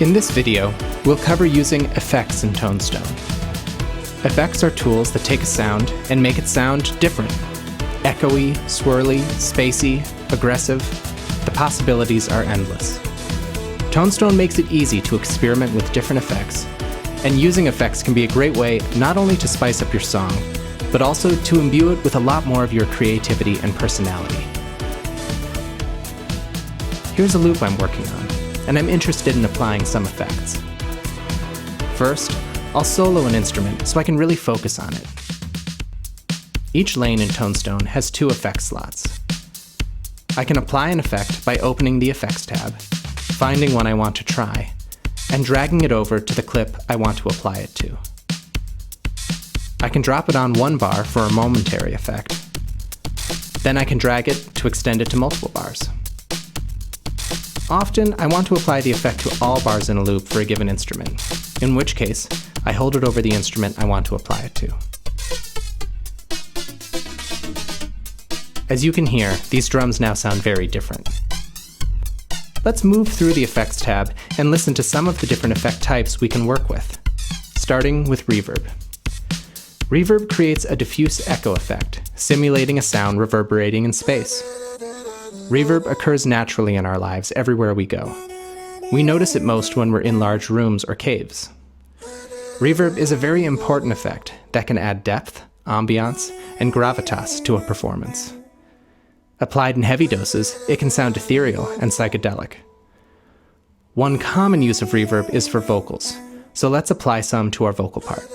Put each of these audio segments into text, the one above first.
In this video, we'll cover using effects in ToneStone. Effects are tools that take a sound and make it sound different. Echoey, swirly, spacey, aggressive. The possibilities are endless. ToneStone makes it easy to experiment with different effects, and using effects can be a great way not only to spice up your song, but also to imbue it with a lot more of your creativity and personality. Here's a loop I'm working on, and I'm interested in applying some effects. First, I'll solo an instrument so I can really focus on it. Each lane in ToneStone has 2 effect slots. I can apply an effect by opening the Effects tab, finding one I want to try, and dragging it over to the clip I want to apply it to. I can drop it on one bar for a momentary effect. Then I can drag it to extend it to multiple bars. Often, I want to apply the effect to all bars in a loop for a given instrument, in which case, I hold it over the instrument I want to apply it to. As you can hear, these drums now sound very different. Let's move through the Effects tab and listen to some of the different effect types we can work with, starting with Reverb. Reverb creates a diffuse echo effect, simulating a sound reverberating in space. Reverb occurs naturally in our lives everywhere we go. We notice it most when we're in large rooms or caves. Reverb is a very important effect that can add depth, ambiance, and gravitas to a performance. Applied in heavy doses, it can sound ethereal and psychedelic. One common use of reverb is for vocals, so let's apply some to our vocal part.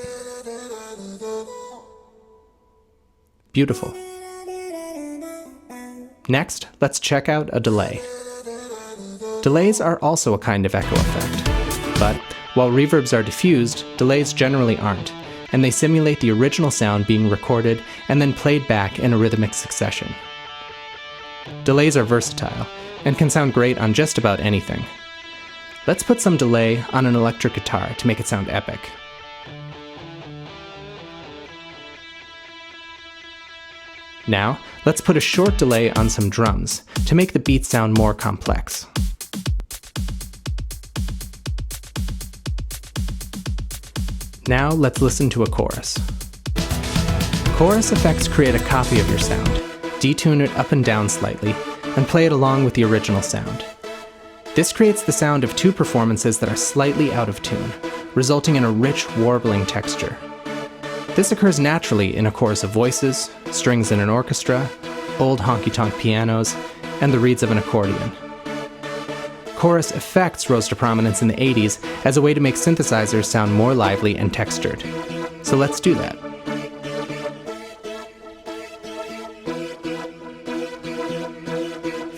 Beautiful. Next, let's check out a delay. Delays are also a kind of echo effect, but while reverbs are diffused, delays generally aren't, and they simulate the original sound being recorded and then played back in a rhythmic succession. Delays are versatile and can sound great on just about anything. Let's put some delay on an electric guitar to make it sound epic. Now, let's put a short delay on some drums to make the beat sound more complex. Now, let's listen to a chorus. Chorus effects create a copy of your sound, detune it up and down slightly, and play it along with the original sound. This creates the sound of 2 performances that are slightly out of tune, resulting in a rich, warbling texture. This occurs naturally in a chorus of voices, strings in an orchestra, old honky-tonk pianos, and the reeds of an accordion. Chorus effects rose to prominence in the 80s as a way to make synthesizers sound more lively and textured. So let's do that.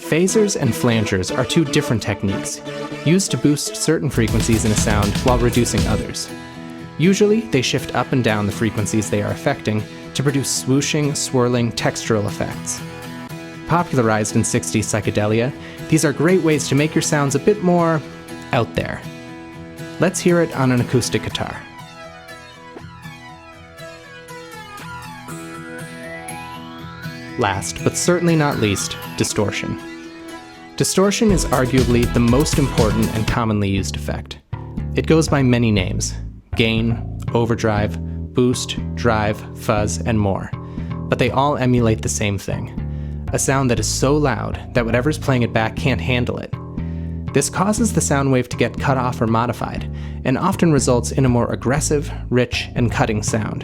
Phasers and flangers are 2 different techniques, used to boost certain frequencies in a sound while reducing others. Usually, they shift up and down the frequencies they are affecting to produce swooshing, swirling, textural effects. Popularized in 60s psychedelia, these are great ways to make your sounds a bit more out there. Let's hear it on an acoustic guitar. Last, but certainly not least, distortion. Distortion is arguably the most important and commonly used effect. It goes by many names: gain, overdrive, boost, drive, fuzz, and more. But they all emulate the same thing: a sound that is so loud that whatever's playing it back can't handle it. This causes the sound wave to get cut off or modified, and often results in a more aggressive, rich, and cutting sound.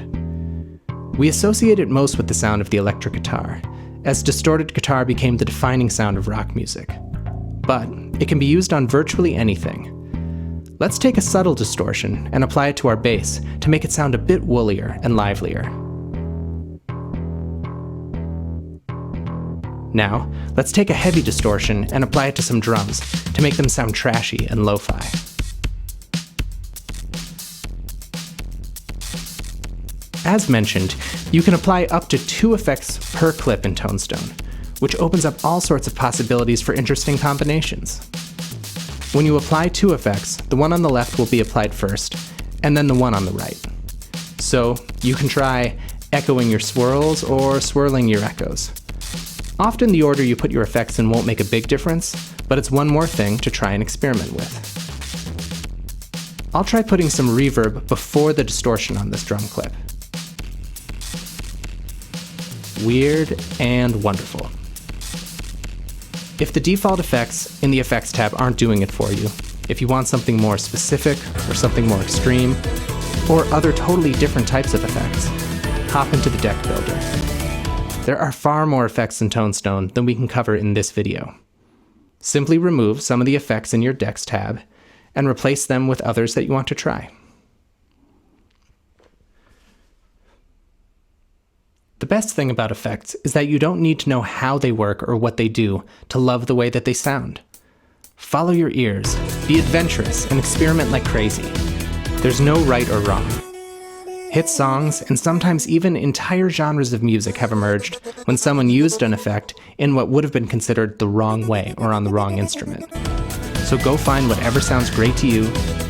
We associate it most with the sound of the electric guitar, as distorted guitar became the defining sound of rock music. But it can be used on virtually anything. Let's take a subtle distortion and apply it to our bass to make it sound a bit woollier and livelier. Now, let's take a heavy distortion and apply it to some drums to make them sound trashy and lo-fi. As mentioned, you can apply up to 2 effects per clip in ToneStone, which opens up all sorts of possibilities for interesting combinations. When you apply 2 effects, the one on the left will be applied first, and then the one on the right. So you can try echoing your swirls or swirling your echoes. Often the order you put your effects in won't make a big difference, but it's one more thing to try and experiment with. I'll try putting some reverb before the distortion on this drum clip. Weird and wonderful. If the default effects in the Effects tab aren't doing it for you, if you want something more specific or something more extreme, or other totally different types of effects, hop into the deck builder. There are far more effects in ToneStone than we can cover in this video. Simply remove some of the effects in your Decks tab and replace them with others that you want to try. The best thing about effects is that you don't need to know how they work or what they do to love the way that they sound. Follow your ears, be adventurous, and experiment like crazy. There's no right or wrong. Hit songs, and sometimes even entire genres of music have emerged when someone used an effect in what would have been considered the wrong way or on the wrong instrument. So go find whatever sounds great to you,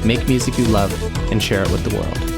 make music you love, and share it with the world.